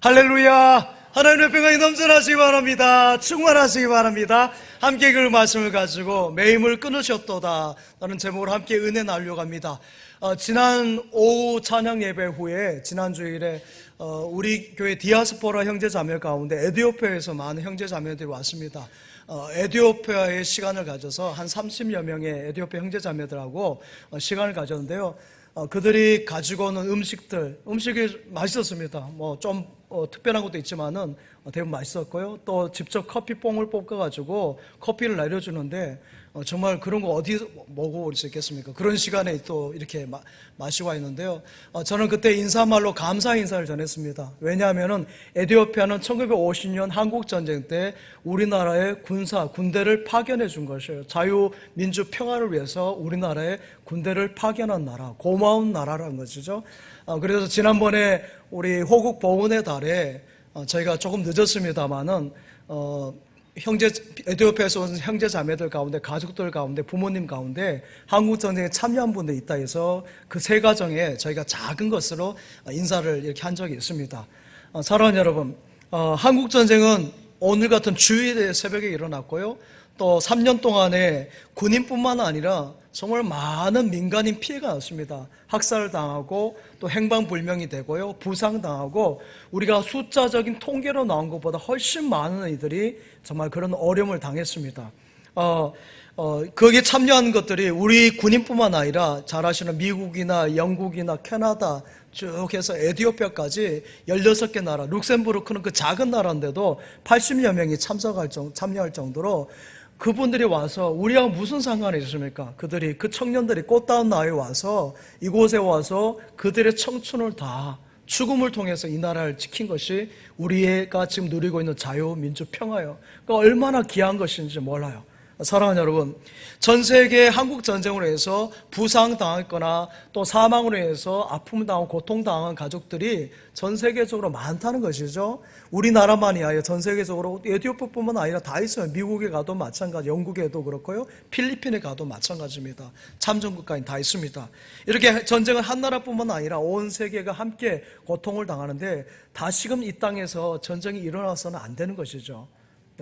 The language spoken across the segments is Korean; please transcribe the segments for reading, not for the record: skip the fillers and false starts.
할렐루야! 하나님의 평강이 넘쳐나시기 바랍니다. 충만하시기 바랍니다. 함께 그 말씀을 가지고 매임을 끊으셨도다 라는 제목으로 함께 은혜 나누려고 합니다. 지난 오후 찬양 예배 후에 지난 주일에 우리 교회 디아스포라 형제자매 가운데 에티오피아에서 많은 형제자매들이 왔습니다. 에티오피아의 시간을 가져서 한 30여 명의 에티오피아 형제자매들하고 시간을 가졌는데요. 그들이 가지고 오는 음식이 맛있었습니다. 좀 특별한 것도 있지만은 대부분 맛있었고요. 또 직접 커피뽕을 볶아가지고 커피를 내려주는데 정말 그런 거 어디서 먹어볼 수 있겠습니까? 그런 시간에 또 이렇게 마시고 와 있는데요. 저는 그때 인사말로 감사 인사를 전했습니다. 왜냐하면은 에티오피아는 1950년 한국전쟁 때 우리나라의 군대를 파견해 준 것이에요. 자유민주 평화를 위해서 우리나라에 군대를 파견한 나라, 고마운 나라라는 것이죠. 그래서 지난번에 우리 호국 보훈의 달에 저희가 조금 늦었습니다만은 에티오피아에서 온 형제 자매들 가운데, 가족들 가운데, 부모님 가운데 한국전쟁에 참여한 분들이 있다 해서 그 세 가정에 저희가 작은 것으로 인사를 이렇게 한 적이 있습니다. 사랑하는 여러분, 한국전쟁은 오늘 같은 주일의 새벽에 일어났고요. 또 3년 동안에 군인뿐만 아니라 정말 많은 민간인 피해가 났습니다. 학살당하고 또 행방불명이 되고요, 부상당하고 우리가 숫자적인 통계로 나온 것보다 훨씬 많은 이들이 정말 그런 어려움을 당했습니다. 거기에 참여한 것들이 우리 군인뿐만 아니라 잘 아시는 미국이나 영국이나 캐나다 쭉 해서 에티오피아까지 16개 나라, 룩셈부르크는 그 작은 나라인데도 80여 명이 참여할 정도로 그분들이 와서 우리하고 무슨 상관이 있습니까? 그 청년들이 꽃다운 나이에 와서 이곳에 와서 그들의 청춘을 다 죽음을 통해서 이 나라를 지킨 것이 우리가 지금 누리고 있는 자유, 민주, 평화예요. 그러니까 얼마나 귀한 것인지 몰라요. 사랑하는 여러분, 전 세계 한국 전쟁으로 해서 부상당했거나 또 사망으로 해서 아픔을 당하고 고통당한 가족들이 전 세계적으로 많다는 것이죠. 우리나라만이 아니라 전 세계적으로 에티오피아뿐만 아니라 다 있어요. 미국에 가도 마찬가지, 영국에도 그렇고요, 필리핀에 가도 마찬가지입니다. 참전국가에 다 있습니다. 이렇게 전쟁은 한 나라뿐만 아니라 온 세계가 함께 고통을 당하는데 다시금 이 땅에서 전쟁이 일어나서는 안 되는 것이죠.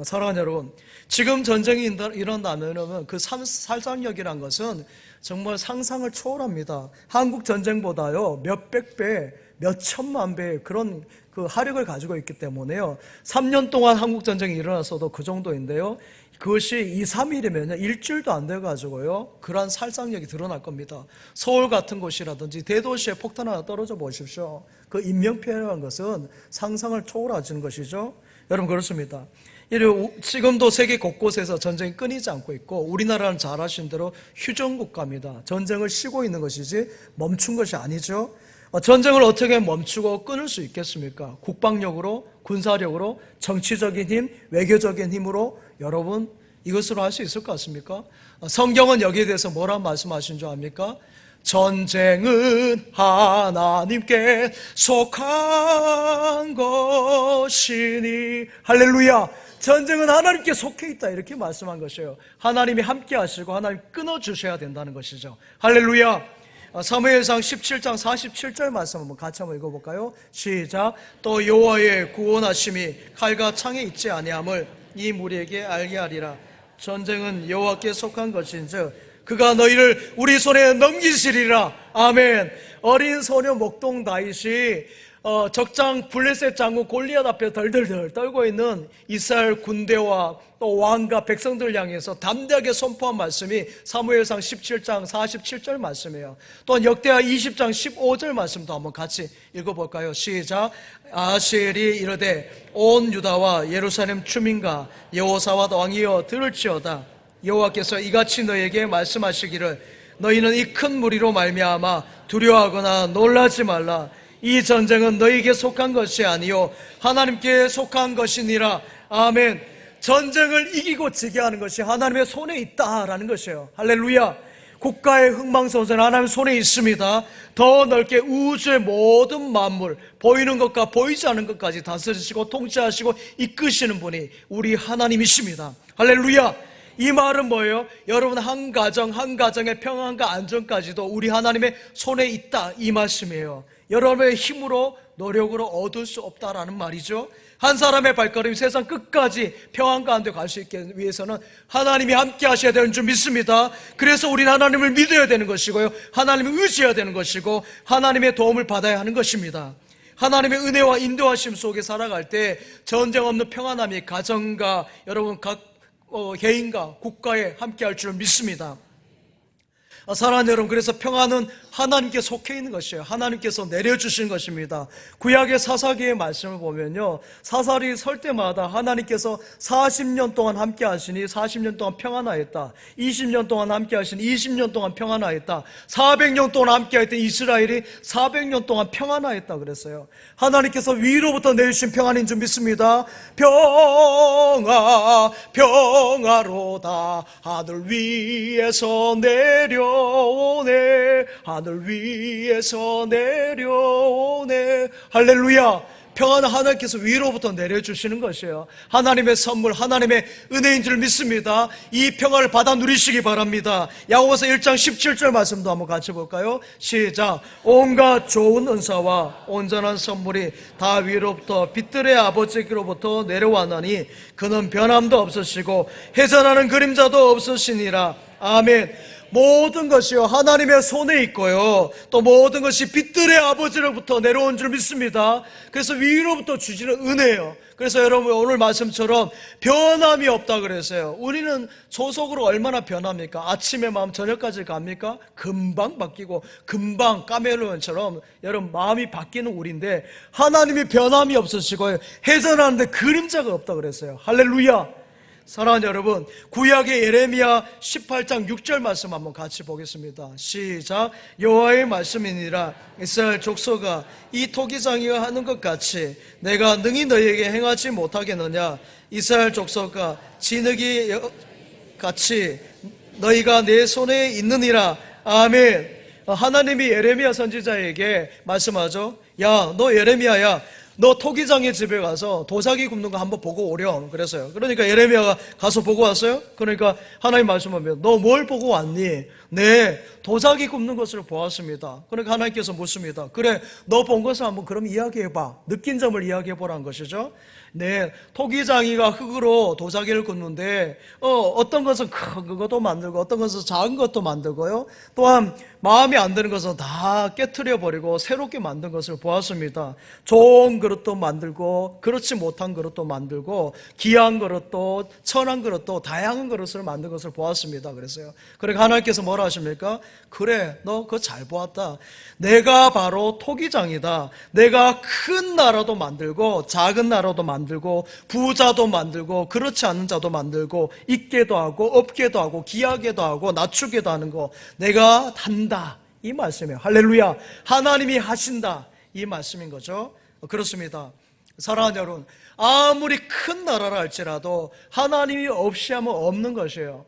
사랑하는 여러분, 지금 전쟁이 일어나면 그 살상력이란 것은 정말 상상을 초월합니다. 한국 전쟁보다요 몇백 배, 몇천만 배 그런 그 화력을 가지고 있기 때문에요. 3년 동안 한국 전쟁이 일어났어도 그 정도인데요. 그것이 2, 3일이면요 일주일도 안 돼가지고요 그러한 살상력이 드러날 겁니다. 서울 같은 곳이라든지 대도시에 폭탄 하나 떨어져 보십시오. 그 인명피해라는 것은 상상을 초월하는 것이죠. 여러분, 그렇습니다. 지금도 세계 곳곳에서 전쟁이 끊이지 않고 있고 우리나라는 잘 아신 대로 휴전국가입니다. 전쟁을 쉬고 있는 것이지 멈춘 것이 아니죠. 전쟁을 어떻게 멈추고 끊을 수 있겠습니까? 국방력으로, 군사력으로, 정치적인 힘, 외교적인 힘으로 여러분 이것으로 할 수 있을 것 같습니까? 성경은 여기에 대해서 뭐라 말씀하신 줄 압니까? 전쟁은 하나님께 속한 것이니, 할렐루야! 전쟁은 하나님께 속해 있다 이렇게 말씀한 것이에요. 하나님이 함께 하시고 하나님 끊어주셔야 된다는 것이죠. 할렐루야! 사무엘상 17장 47절 말씀 한번 같이 한번 읽어볼까요? 시작. 또 여호와의 구원하심이 칼과 창에 있지 아니함을 이 무리에게 알게 하리라. 전쟁은 여호와께 속한 것인즉 그가 너희를 우리 손에 넘기시리라. 아멘. 어린 소녀 목동 다윗이 적장 블레셋 장군 골리앗 앞에 덜덜덜 떨고 있는 이스라엘 군대와 또 왕과 백성들을 향해서 담대하게 선포한 말씀이 사무엘상 17장 47절 말씀이에요. 또 역대하 20장 15절 말씀도 한번 같이 읽어볼까요? 시작. 아셀이 이르되 온 유다와 예루살렘 주민과 여호사밧 왕이여 들을지어다. 여호와께서 이같이 너에게 말씀하시기를 너희는 이 큰 무리로 말미암아 두려워하거나 놀라지 말라. 이 전쟁은 너희에게 속한 것이 아니요 하나님께 속한 것이니라. 아멘. 전쟁을 이기고 지게 하는 것이 하나님의 손에 있다라는 것이에요. 할렐루야. 국가의 흥망성쇠는 하나님의 손에 있습니다. 더 넓게 우주의 모든 만물, 보이는 것과 보이지 않는 것까지 다스리시고 통치하시고 이끄시는 분이 우리 하나님이십니다. 할렐루야. 이 말은 뭐예요? 여러분 한 가정의 평안과 안전까지도 우리 하나님의 손에 있다 이 말씀이에요. 여러분의 힘으로 노력으로 얻을 수 없다라는 말이죠. 한 사람의 발걸음이 세상 끝까지 평안 가운데 갈 수 있기 위해서는 하나님이 함께 하셔야 되는 줄 믿습니다. 그래서 우리는 하나님을 믿어야 되는 것이고요, 하나님을 의지해야 되는 것이고, 하나님의 도움을 받아야 하는 것입니다. 하나님의 은혜와 인도하심 속에 살아갈 때 전쟁 없는 평안함이 가정과 여러분 각 개인과 국가에 함께 할 줄 믿습니다. 사랑하는 여러분, 그래서 평안은 하나님께 속해 있는 것이에요. 하나님께서 내려주신 것입니다. 구약의 사사기의 말씀을 보면요, 사사리 설 때마다 하나님께서 40년 동안 함께 하시니 40년 동안 평안하였다, 20년 동안 함께 하시니 20년 동안 평안하였다, 400년 동안 함께 했던 이스라엘이 400년 동안 평안하였다 그랬어요. 하나님께서 위로부터 내주신 평안인 줄 믿습니다. 평화로다 하늘 위에서 내려오네, 하늘 위에서 내려오네. 할렐루야. 평안은 하나님께서 위로부터 내려주시는 것이에요. 하나님의 선물, 하나님의 은혜인 줄 믿습니다. 이 평안을 받아 누리시기 바랍니다. 야고보서 1장 17절 말씀도 한번 같이 볼까요? 시작. 온갖 좋은 은사와 온전한 선물이 다 위로부터 빛들의 아버지께로부터 내려왔나니 그는 변함도 없으시고 회전하는 그림자도 없으시니라. 아멘. 모든 것이요 하나님의 손에 있고요, 또 모든 것이 빛들의 아버지로부터 내려온 줄 믿습니다. 그래서 위로부터 주시는 은혜예요. 그래서 여러분 오늘 말씀처럼 변함이 없다 그랬어요. 우리는 소속으로 얼마나 변합니까? 아침에 마음 저녁까지 갑니까? 금방 바뀌고 금방 카멜레온처럼 여러분 마음이 바뀌는 우리인데, 하나님이 변함이 없으시고요, 회전하는데 그림자가 없다 그랬어요. 할렐루야. 사랑하는 여러분, 구약의 예레미야 18장 6절 말씀 한번 같이 보겠습니다. 시작. 여호와의 말씀이니라. 이스라엘 족속아, 이 토기장이가 하는 것 같이 내가 능히 너희에게 행하지 못하겠느냐. 이스라엘 족속아, 진흙이 같이 너희가 내 손에 있느니라. 아멘. 하나님이 예레미야 선지자에게 말씀하죠. 야, 너 예레미야야, 너 토기장의 집에 가서 도자기 굽는 거 한번 보고 오렴 그랬어요. 그러니까 예레미야가 가서 보고 왔어요. 그러니까 하나님 말씀하면 너 뭘 보고 왔니? 네, 도자기 굽는 것을 보았습니다. 그러니까 하나님께서 묻습니다. 그래, 너 본 것을 한번 그럼 이야기해봐. 느낀 점을 이야기해보라는 것이죠. 네, 토기장이가 흙으로 도자기를 굽는데 어떤 것은 큰 것도 만들고 어떤 것은 작은 것도 만들고요, 또한 마음에 안 드는 것은 다 깨트려버리고 새롭게 만든 것을 보았습니다. 좋은 그릇도 만들고 그렇지 못한 그릇도 만들고 귀한 그릇도 천한 그릇도 다양한 그릇을 만든 것을 보았습니다. 그랬어요. 그러니까 하나님께서 뭐라 하십니까? 그래, 너 그거 잘 보았다. 내가 바로 토기장이다. 내가 큰 나라도 만들고 작은 나라도 만들고 부자도 만들고 그렇지 않은 자도 만들고 있게도 하고 없게도 하고 귀하게도 하고 낮추게도 하는 거 내가 한다, 이 말씀이에요. 할렐루야. 하나님이 하신다, 이 말씀인 거죠. 그렇습니다. 사랑하는 여러분, 아무리 큰 나라라 할지라도 하나님이 없이 하면 없는 것이에요.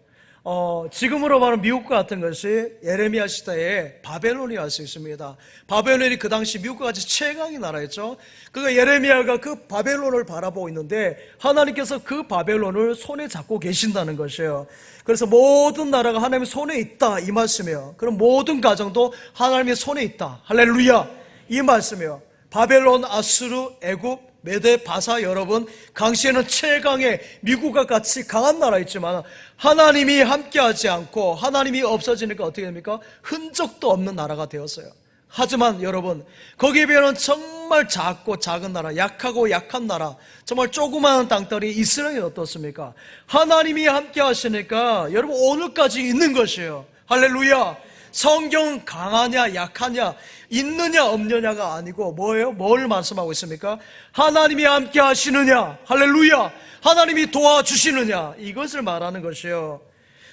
지금으로 말하면 미국과 같은 것이 예레미야 시대에 바벨론이 할 수 있습니다. 바벨론이 그 당시 미국과 같이 최강의 나라였죠. 그러니까 예레미야가 그 바벨론을 바라보고 있는데 하나님께서 그 바벨론을 손에 잡고 계신다는 것이에요. 그래서 모든 나라가 하나님의 손에 있다, 이 말씀이에요. 그럼 모든 가정도 하나님의 손에 있다. 할렐루야, 이 말씀이에요. 바벨론, 아수르, 애굽, 메대, 바사, 여러분 당시에는 최강의 미국과 같이 강한 나라였지만 하나님이 함께하지 않고 하나님이 없어지니까 어떻게 됩니까? 흔적도 없는 나라가 되었어요. 하지만 여러분, 거기에 비하면 정말 작고 작은 나라, 약하고 약한 나라, 정말 조그마한 땅덩이 이스라엘이 어떻습니까? 하나님이 함께 하시니까 여러분 오늘까지 있는 것이에요. 할렐루야. 성경 강하냐 약하냐 있느냐 없느냐가 아니고 뭐예요? 뭘 말씀하고 있습니까? 하나님이 함께 하시느냐, 할렐루야, 하나님이 도와주시느냐, 이것을 말하는 것이에요.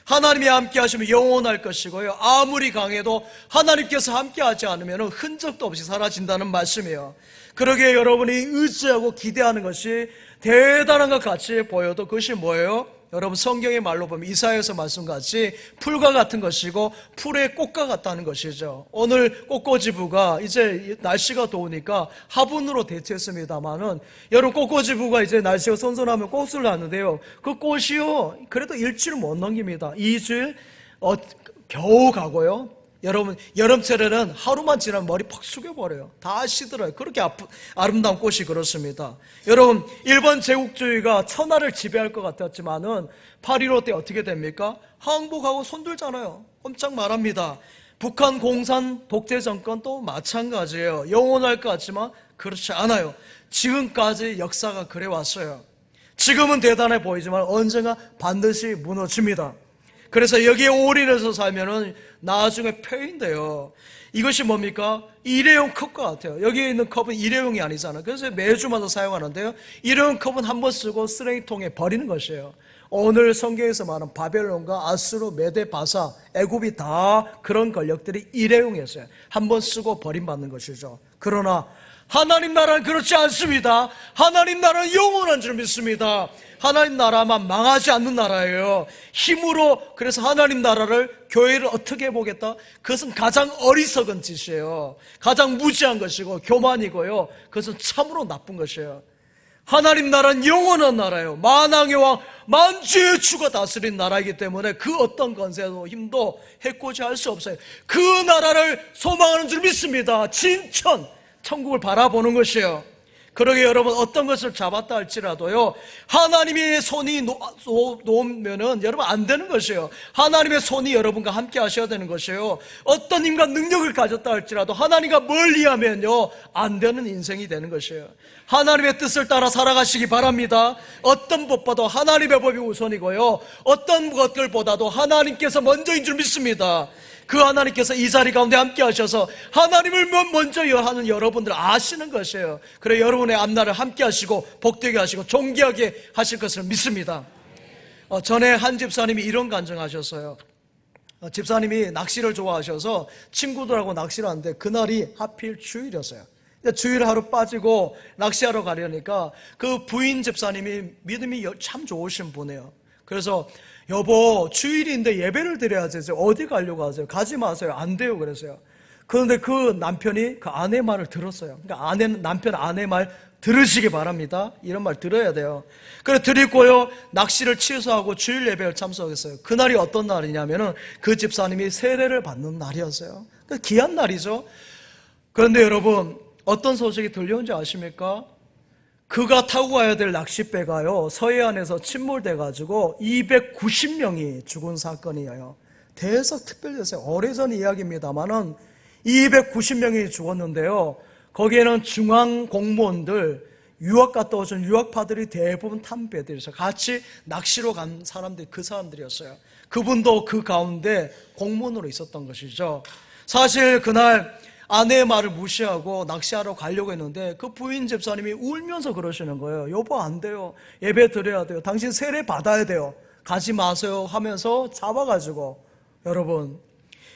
하나님이 함께 하시면 영원할 것이고요, 아무리 강해도 하나님께서 함께 하지 않으면 흔적도 없이 사라진다는 말씀이에요. 그러기에 여러분이 의지하고 기대하는 것이 대단한 것 같이 보여도 그것이 뭐예요? 여러분 성경의 말로 보면 이사야서 말씀같이 풀과 같은 것이고 풀의 꽃과 같다는 것이죠. 오늘 꽃꽂이부가 이제 날씨가 더우니까 화분으로 대체했습니다만은 여러분 꽃꽂이부가 이제 날씨가 선선하면 꽃을 낳는데요, 그 꽃이요 그래도 일주일 못 넘깁니다. 2주일 겨우 가고요, 여러분, 여름철에는 하루만 지나면 머리 팍 숙여버려요. 다 시들어요. 그렇게 아름다운 꽃이 그렇습니다. 여러분, 일본 제국주의가 천하를 지배할 것 같았지만은 8.15 때 어떻게 됩니까? 항복하고 손들잖아요. 꼼짝 말합니다. 북한 공산 독재 정권도 마찬가지예요. 영원할 것 같지만 그렇지 않아요. 지금까지 역사가 그래왔어요. 지금은 대단해 보이지만 언젠가 반드시 무너집니다. 그래서 여기에 올인해서 살면은 나중에 폐인돼요. 이것이 뭡니까? 일회용 컵과 같아요. 여기에 있는 컵은 일회용이 아니잖아요. 그래서 매주마다 사용하는데요. 일회용 컵은 한 번 쓰고 쓰레기통에 버리는 것이에요. 오늘 성경에서 말하는 바벨론과 아수르, 메데, 바사, 애굽이 다 그런 권력들이 일회용이었어요. 한 번 쓰고 버림받는 것이죠. 그러나 하나님 나라는 그렇지 않습니다. 하나님 나라는 영원한 줄 믿습니다. 하나님 나라만 망하지 않는 나라예요. 힘으로, 그래서 하나님 나라를, 교회를 어떻게 보겠다? 그것은 가장 어리석은 짓이에요. 가장 무지한 것이고 교만이고요. 그것은 참으로 나쁜 것이에요. 하나님 나라는 영원한 나라예요. 만왕의 왕, 만주의 주가 다스린 나라이기 때문에 그 어떤 권세도 힘도 해코지할 수 없어요. 그 나라를 소망하는 줄 믿습니다. 진천, 천국을 바라보는 것이에요. 그러게 여러분, 어떤 것을 잡았다 할지라도요, 하나님의 손이 놓으면은 여러분 안 되는 것이에요. 하나님의 손이 여러분과 함께 하셔야 되는 것이에요. 어떤 힘과 능력을 가졌다 할지라도 하나님과 멀리하면요 안 되는 인생이 되는 것이에요. 하나님의 뜻을 따라 살아가시기 바랍니다. 어떤 법보다도 하나님의 법이 우선이고요, 어떤 것들보다도 하나님께서 먼저인 줄 믿습니다. 그 하나님께서 이 자리 가운데 함께 하셔서 하나님을 먼저 하는 여러분들 아시는 것이에요. 그래 여러분의 앞날을 함께 하시고 복되게 하시고 존귀하게 하실 것을 믿습니다. 전에 한 집사님이 이런 간증하셨어요. 집사님이 낚시를 좋아하셔서 친구들하고 낚시를 하는데 그날이 하필 주일이었어요. 주일 하루 빠지고 낚시하러 가려니까 그 부인 집사님이 믿음이 참 좋으신 분이에요. 그래서 여보, 주일인데 예배를 드려야지. 어디 가려고 하세요? 가지 마세요. 안 돼요. 그랬어요. 그런데 그 남편이 그 아내 말을 들었어요. 그러니까 남편 아내 말 들으시기 바랍니다. 이런 말 들어야 돼요. 그래 드리고요, 낚시를 취소하고 주일 예배를 참석했어요. 그날이 어떤 날이냐면은 그 집사님이 세례를 받는 날이었어요. 귀한 날이죠. 그런데 여러분, 어떤 소식이 들려온지 아십니까? 그가 타고 가야 될 낚싯배가요, 서해안에서 침몰돼가지고 290명이 죽은 사건이에요. 대서특별했어요. 오래전 이야기입니다만은 290명이 죽었는데요, 거기에는 중앙 공무원들, 유학 갔다 오신 유학파들이 대부분 탄 배들이었어요. 같이 낚시로 간 사람들이 그 사람들이었어요. 그분도 그 가운데 공무원으로 있었던 것이죠. 사실 그날 아내의 말을 무시하고 낚시하러 가려고 했는데 그 부인 집사님이 울면서 그러시는 거예요. 여보, 안 돼요. 예배 드려야 돼요. 당신 세례 받아야 돼요. 가지 마세요 하면서 잡아가지고, 여러분,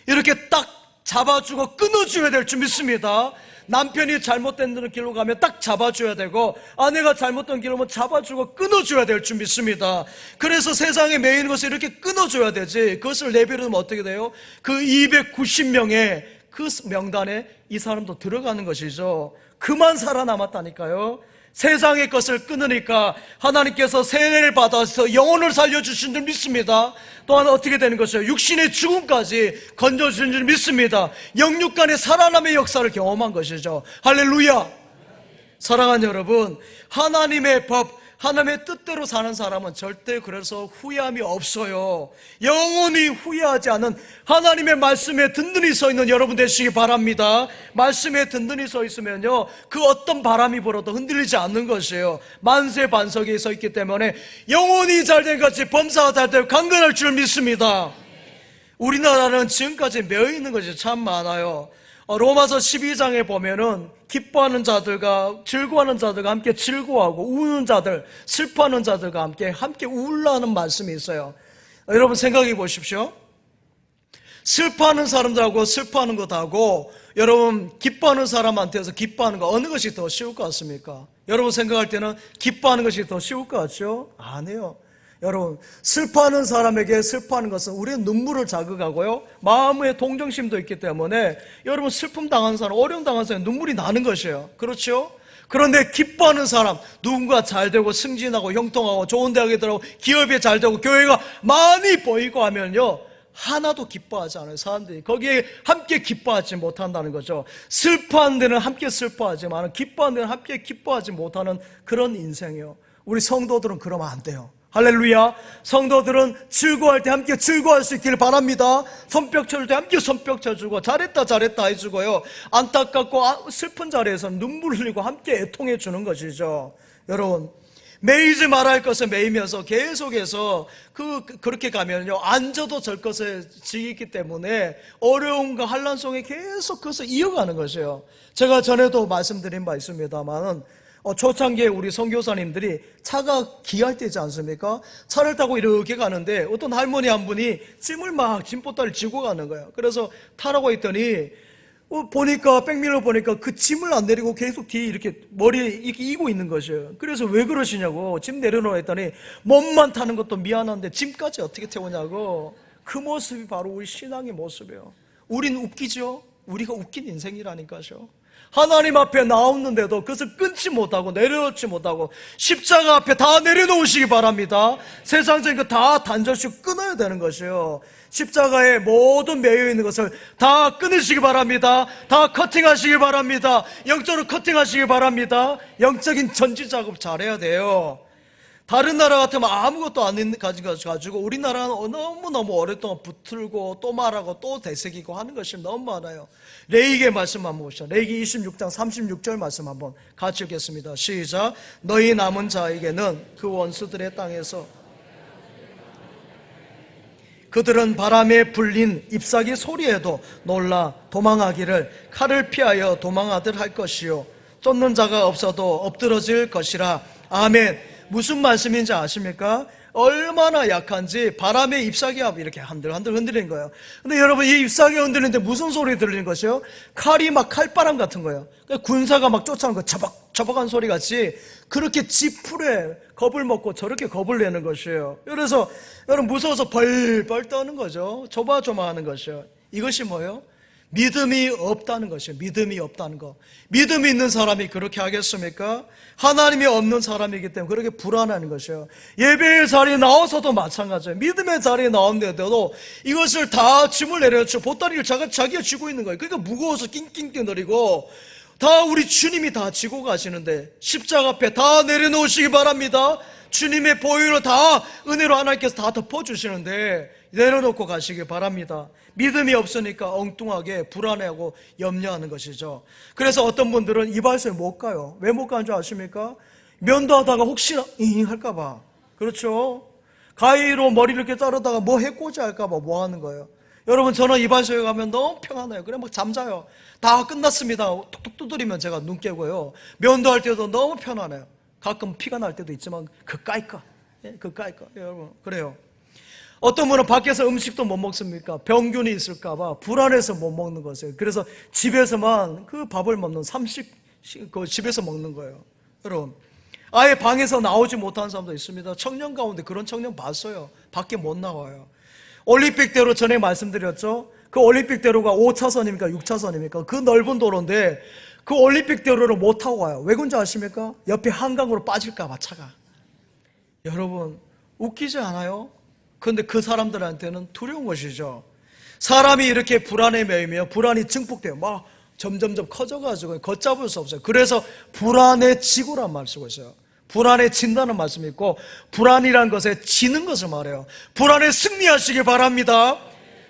이렇게 딱 잡아주고 끊어줘야 될 줄 믿습니다. 남편이 잘못된 길로 가면 딱 잡아줘야 되고, 아내가 잘못된 길로 가면 잡아주고 끊어줘야 될 줄 믿습니다. 그래서 세상에 매이는 것을 이렇게 끊어줘야 되지, 그것을 내버리면 어떻게 돼요? 그 290명의 그 명단에 이 사람도 들어가는 것이죠. 그만 살아남았다니까요. 세상의 것을 끊으니까 하나님께서 세례를 받아서 영혼을 살려주신 줄 믿습니다. 또한 어떻게 되는 것이요? 육신의 죽음까지 건져주신 줄 믿습니다. 영육간의 살아남의 역사를 경험한 것이죠. 할렐루야. 사랑하는 여러분, 하나님의 법, 하나님의 뜻대로 사는 사람은 절대 그래서 후회함이 없어요. 영원히 후회하지 않은 하나님의 말씀에 든든히 서 있는 여러분 되시기 바랍니다. 말씀에 든든히 서 있으면요, 그 어떤 바람이 불어도 흔들리지 않는 것이에요. 만세 반석에 서 있기 때문에 영원히 잘된 같이 범사가 잘되고 강건할 줄 믿습니다. 우리나라는 지금까지 매여 있는 것이 참 많아요. 로마서 12장에 보면은 기뻐하는 자들과 즐거워하는 자들과 함께 즐거워하고, 우는 자들, 슬퍼하는 자들과 함께 울라는 말씀이 있어요. 여러분 생각해 보십시오. 슬퍼하는 사람들하고 슬퍼하는 것하고 여러분 기뻐하는 사람한테서 기뻐하는 거, 어느 것이 더 쉬울 것 같습니까? 여러분 생각할 때는 기뻐하는 것이 더 쉬울 것 같죠? 아니에요. 여러분, 슬퍼하는 사람에게 슬퍼하는 것은 우리의 눈물을 자극하고요, 마음의 동정심도 있기 때문에 여러분 슬픔 당한 사람, 어려움 당한 사람 눈물이 나는 것이에요. 그렇죠? 그런데 기뻐하는 사람, 누군가 잘 되고 승진하고 형통하고 좋은 대학에 들어가고 기업이 잘 되고 교회가 많이 보이고 하면요, 하나도 기뻐하지 않아요. 사람들이 거기에 함께 기뻐하지 못한다는 거죠. 슬퍼하는 데는 함께 슬퍼하지만 기뻐하는 데는 함께 기뻐하지 못하는 그런 인생이에요. 우리 성도들은 그러면 안 돼요. 할렐루야. 성도들은 즐거워할 때 함께 즐거워할 수 있기를 바랍니다. 손뼉 칠 때 함께 손뼉 쳐주고 잘했다 잘했다 해주고요. 안타깝고 슬픈 자리에서 눈물 흘리고 함께 애통해 주는 것이죠. 여러분, 매이지 말아야 할 것을 매이면서 계속해서 그렇게 가면요, 앉아도 절 것을 지기 때문에 어려움과 환난 속에 계속 그것을 이어가는 것이에요. 제가 전에도 말씀드린 바 있습니다만은 초창기에 우리 선교사님들이 차가 귀할 때지 않습니까? 차를 타고 이렇게 가는데 어떤 할머니 한 분이 짐을 막 짐보따리를 지고 가는 거예요. 그래서 타라고 했더니 보니까 백밀러 보니까 그 짐을 안 내리고 계속 뒤에 이렇게 머리에 이렇게 이고 있는 것이에요. 그래서 왜 그러시냐고, 짐 내려놓아 했더니 몸만 타는 것도 미안한데 짐까지 어떻게 태우냐고. 그 모습이 바로 우리 신앙의 모습이에요. 우린 웃기죠? 우리가 웃긴 인생이라니까요. 하나님 앞에 나왔는데도 그것을 끊지 못하고 내려놓지 못하고 십자가 앞에 다 내려놓으시기 바랍니다. 세상적인 거 다 단절씩 끊어야 되는 것이에요. 십자가에 모든 매여 있는 것을 다 끊으시기 바랍니다. 다 커팅하시기 바랍니다. 영적으로 커팅하시기 바랍니다. 영적인 전지 작업 잘해야 돼요. 다른 나라 같으면 아무것도 안 가지고 우리나라는 너무너무 오랫동안 붙들고 또 말하고 또 되새기고 하는 것이 너무 많아요. 레위기의 말씀 한번 보시죠. 레위기 26장 36절 말씀 한번 같이 읽겠습니다. 시작. 너희 남은 자에게는 그 원수들의 땅에서 그들은 바람에 불린 잎사귀 소리에도 놀라 도망하기를 칼을 피하여 도망하듯 할 것이요 쫓는 자가 없어도 엎드러질 것이라. 아멘. 무슨 말씀인지 아십니까? 얼마나 약한지 바람에 잎사귀가 이렇게 한들한들 흔들리는 거예요. 근데 여러분, 이 잎사귀가 흔들리는데 무슨 소리 들리는 것이요? 칼이 막 칼바람 같은 거예요. 군사가 막 쫓아오는 거 처벅한 소리 같이 그렇게 지풀에 겁을 먹고 저렇게 겁을 내는 것이에요. 그래서 여러분 무서워서 벌벌 떠는 거죠. 조마조마하는 것이에요. 이것이 뭐예요? 믿음이 없다는 것이에요. 믿음이 없다는 거. 믿음이 있는 사람이 그렇게 하겠습니까? 하나님이 없는 사람이기 때문에 그렇게 불안한 것이에요. 예배의 자리에 나와서도 마찬가지예요. 믿음의 자리에 나오는데도 이것을 다 짐을 내려놓죠. 보따리를 자기가 쥐고 있는 거예요. 그러니까 무거워서 낑낑거리고 다 우리 주님이 다 지고 가시는데 십자가 앞에 다 내려놓으시기 바랍니다. 주님의 보혈로 다 은혜로 하나님께서 다 덮어주시는데 내려놓고 가시기 바랍니다. 믿음이 없으니까 엉뚱하게 불안해하고 염려하는 것이죠. 그래서 어떤 분들은 이발소에 못 가요. 왜 못 가는 줄 아십니까? 면도하다가 혹시나 할까봐. 그렇죠? 가위로 머리를 이렇게 자르다가 뭐 해코지 할까봐 뭐 하는 거예요. 여러분, 저는 이발소에 가면 너무 평안해요. 그래 막 잠자요. 다 끝났습니다. 톡톡 두드리면 제가 눈 깨고요. 면도할 때도 너무 편안해요. 가끔 피가 날 때도 있지만 그까이까 여러분, 그래요. 어떤 분은 밖에서 음식도 못 먹습니까? 병균이 있을까봐 불안해서 못 먹는 거예요. 그래서 집에서만 그 밥을 먹는 집에서 먹는 거예요. 여러분, 아예 방에서 나오지 못하는 사람도 있습니다. 청년 가운데 그런 청년 봤어요. 밖에 못 나와요. 올림픽대로 전에 말씀드렸죠. 그 올림픽대로가 5차선입니까 6차선입니까? 그 넓은 도로인데 그 올림픽대로를 못 타고 와요. 왜 그런지 아십니까? 옆에 한강으로 빠질까봐 차가. 여러분, 웃기지 않아요? 그런데 그 사람들한테는 두려운 것이죠. 사람이 이렇게 불안에 매이며 불안이 증폭돼요. 막 점점점 커져가지고 걷잡을 수 없어요. 그래서 불안해지고란 말 쓰고 있어요. 불안해진다는 말씀이 있고, 불안이란 것에 지는 것을 말해요. 불안에 승리하시기 바랍니다.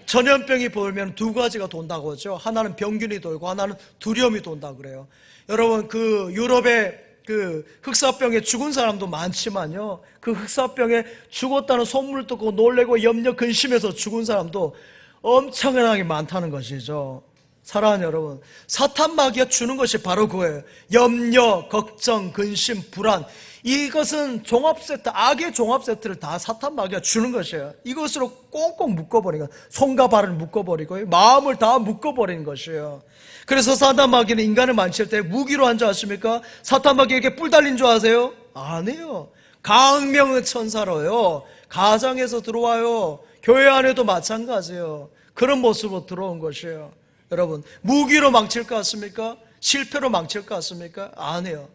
전염병이 돌면 두 가지가 돈다고 하죠. 하나는 병균이 돌고 하나는 두려움이 돈다 그래요. 여러분, 그 유럽의 그 흑사병에 죽은 사람도 많지만요, 그 흑사병에 죽었다는 소문을 듣고 놀래고 염려 근심해서 죽은 사람도 엄청나게 많다는 것이죠. 사랑하는 여러분, 사탄 마귀가 주는 것이 바로 그거예요. 염려, 걱정, 근심, 불안. 이것은 종합세트, 악의 종합세트를 다 사탄 마귀가 주는 것이에요. 이것으로 꽁꽁 묶어버리는 거예요. 손과 발을 묶어버리고 마음을 다 묶어버리는 것이에요. 그래서 사탄 마귀는 인간을 만칠 때 무기로 한 줄 아십니까? 사탄 마귀에게 뿔 달린 줄 아세요? 아니에요. 강명의 천사로요. 가정에서 들어와요. 교회 안에도 마찬가지예요. 그런 모습으로 들어온 것이에요. 여러분, 무기로 망칠 것 같습니까? 실패로 망칠 것 같습니까? 아니에요.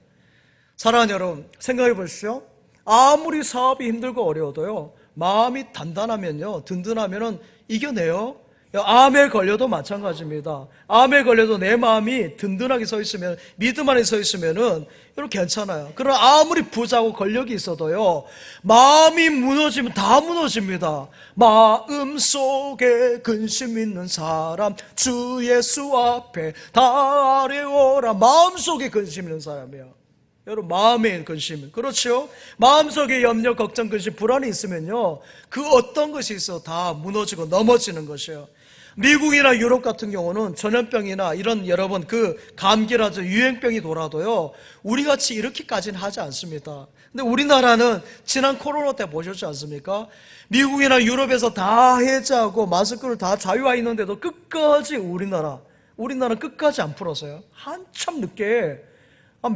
사랑하는 여러분, 생각해 보십시오. 아무리 사업이 힘들고 어려워도요, 마음이 단단하면요, 든든하면은 이겨내요? 암에 걸려도 마찬가지입니다. 암에 걸려도 내 마음이 든든하게 서 있으면, 믿음 안에 서 있으면은 여러분 괜찮아요. 그러나 아무리 부자고 권력이 있어도요, 마음이 무너지면 다 무너집니다. 마음속에 근심 있는 사람 주 예수 앞에 다 아뢰오라. 마음속에 근심 있는 사람이요. 여러분, 마음의 근심, 그렇죠? 마음속에 염려, 걱정, 근심, 불안이 있으면요, 그 어떤 것이 있어 다 무너지고 넘어지는 것이에요. 미국이나 유럽 같은 경우는 전염병이나 이런 여러분 그 감기라든지 유행병이 돌아도요, 우리같이 이렇게까지는 하지 않습니다. 근데 우리나라는 지난 코로나 때 보셨지 않습니까? 미국이나 유럽에서 다 해제하고 마스크를 다 자유화 있는데도 끝까지 우리나라는 끝까지 안 풀었어요. 한참 늦게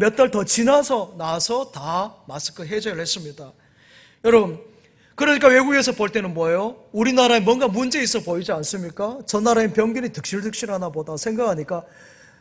몇 달 더 지나서 나서 다 마스크 해제를 했습니다. 여러분, 그러니까 외국에서 볼 때는 뭐예요? 우리나라에 뭔가 문제 있어 보이지 않습니까? 저 나라엔 병균이 득실득실하나 보다 생각하니까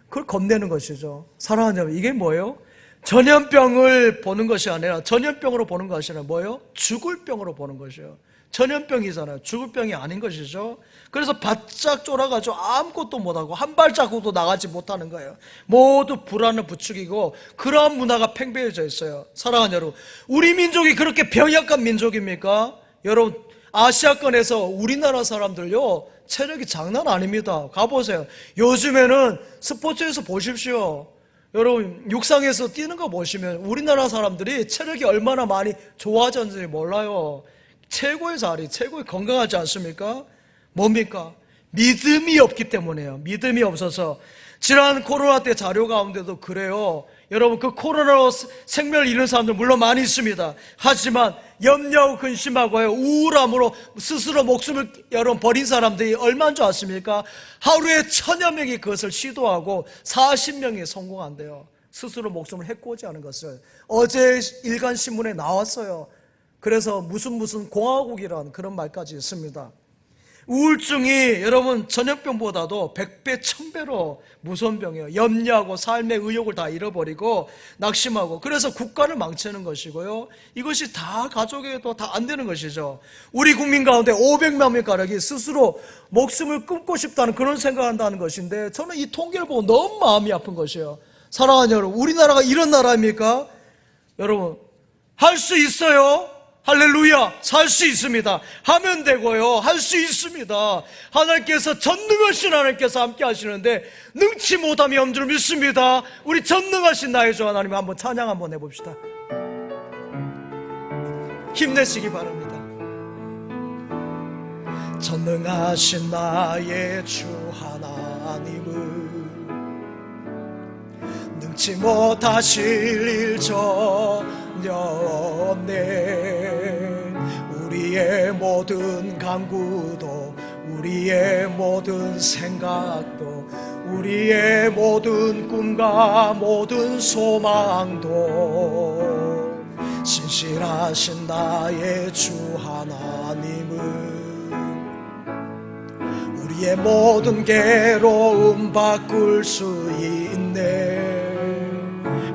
그걸 겁내는 것이죠. 사랑하는 여러분, 이게 뭐예요? 전염병을 보는 것이 아니라, 전염병으로 보는 것이 아니라 뭐예요? 죽을 병으로 보는 것이에요. 전염병이잖아요. 죽을 병이 아닌 것이죠. 그래서 바짝 쫄아가지고 아무것도 못하고 한 발자국도 나가지 못하는 거예요. 모두 불안을 부추기고 그러한 문화가 팽배해져 있어요. 사랑하는 여러분, 우리 민족이 그렇게 병약한 민족입니까? 여러분, 아시아권에서 우리나라 사람들요, 체력이 장난 아닙니다. 가보세요. 요즘에는 스포츠에서 보십시오. 여러분, 육상에서 뛰는 거 보시면 우리나라 사람들이 체력이 얼마나 많이 좋아졌는지 몰라요. 최고의 자리, 최고의 건강하지 않습니까? 뭡니까? 믿음이 없기 때문에요. 믿음이 없어서. 지난 코로나 때 자료 가운데도 그래요. 여러분, 그 코로나로 생명을 잃는 사람들 물론 많이 있습니다. 하지만 염려하고 근심하고요, 우울함으로 스스로 목숨을 여러분 버린 사람들이 얼마인 줄 아십니까? 하루에 1000여 명이 그것을 시도하고 40명이 성공한대요. 스스로 목숨을 해코지 하는 것을. 어제 일간신문에 나왔어요. 그래서 무슨 공화국이라는 그런 말까지 있습니다. 우울증이 여러분 전염병보다도 100배, 1000배로 무서운 병이에요. 염려하고 삶의 의욕을 다 잃어버리고 낙심하고, 그래서 국가를 망치는 것이고요, 이것이 다 가족에도 다 안 되는 것이죠. 우리 국민 가운데 500만 명 가량이 스스로 목숨을 끊고 싶다는 그런 생각을 한다는 것인데, 저는 이 통계를 보고 너무 마음이 아픈 것이에요. 사랑하는 여러분, 우리나라가 이런 나라입니까? 여러분, 할 수 있어요. 할렐루야, 살 수 있습니다. 하면 되고요, 할 수 있습니다. 하나님께서, 전능하신 하나님께서 함께 하시는데 능치 못함이 없는 줄 믿습니다. 우리 전능하신 나의 주 하나님 한번 찬양 한번 해봅시다. 힘내시기 바랍니다. 전능하신 나의 주 하나님은 능치 못하실 일 전혀 없네. 우리의 모든 간구도, 우리의 모든 생각도, 우리의 모든 꿈과 모든 소망도 신실하신 나의 주 하나님은 우리의 모든 괴로움 바꿀 수 있네.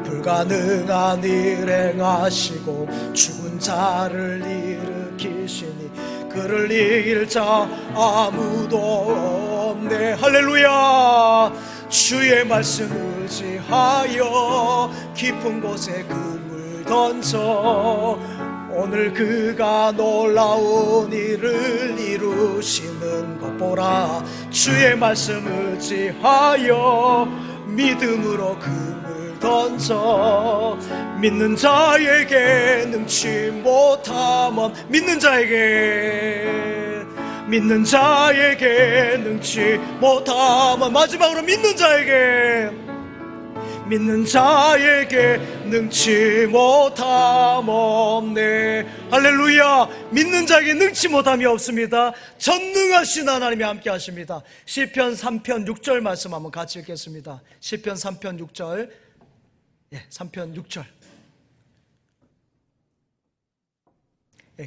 불가능한 일 행하시고 죽은 자를 일으키시니 그를 이길 자 아무도 없네. 할렐루야. 주의 말씀 의지하여 깊은 곳에 그물 던져 오늘 그가 놀라운 일을 이루시는 것 보라. 주의 말씀 의지하여 믿음으로 그물 던져 믿는 자에게 능치 못함은 믿는 자에게 능치 못함은 마지막으로 믿는 자에게 능치 못함 없네. 할렐루야. 믿는 자에게 능치 못함이 없습니다. 전능하신 하나님이 함께 하십니다. 시편 3편 6절 말씀 한번 같이 읽겠습니다. 시편 3편 6절. 3편 6절.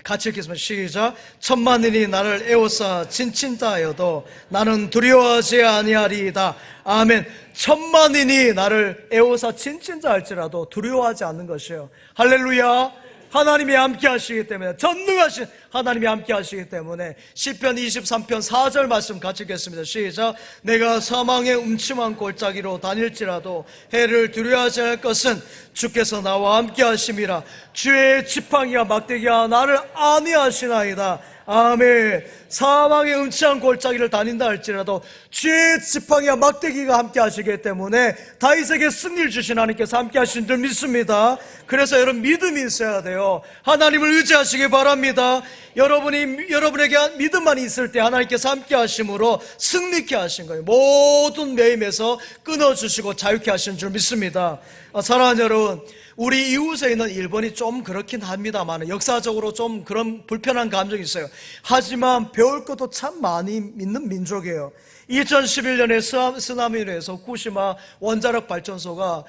같이 읽겠습니다. 시작. 천만인이 나를 에워싸 진친다 하여도 나는 두려워하지 아니하리이다. 아멘. 천만인이 나를 에워싸 진친다 할지라도 두려워하지 않는 것이에요. 할렐루야. 하나님이 함께 하시기 때문에 전능하신 하나님이 함께 하시기 때문에 시편 23편 4절 말씀 같이 읽겠습니다. 시작. 내가 사망의 음침한 골짜기로 다닐지라도 해를 두려워하지 않을 것은 주께서 나와 함께 하심이라. 주의 지팡이와 막대기가 나를 안위하시나이다. 아멘. 사망의 음침한 골짜기를 다닌다 할지라도 주의 지팡이와 막대기가 함께 하시기 때문에 다윗에게 승리를 주신 하나님께서 함께 하신 줄 믿습니다. 그래서 여러분 믿음이 있어야 돼요. 하나님을 의지하시기 바랍니다. 여러분에게 믿음만 있을 때 하나님께서 함께 하심으로 승리케 하신 거예요. 모든 매임에서 끊어주시고 자유케 하신 줄 믿습니다. 사랑하는 여러분, 우리 이웃에 있는 일본이 좀 그렇긴 합니다만 역사적으로 좀 그런 불편한 감정이 있어요. 하지만 배울 것도 참 많이 있는 민족이에요. 2011년에 쓰나미로 해서 후쿠시마 원자력 발전소가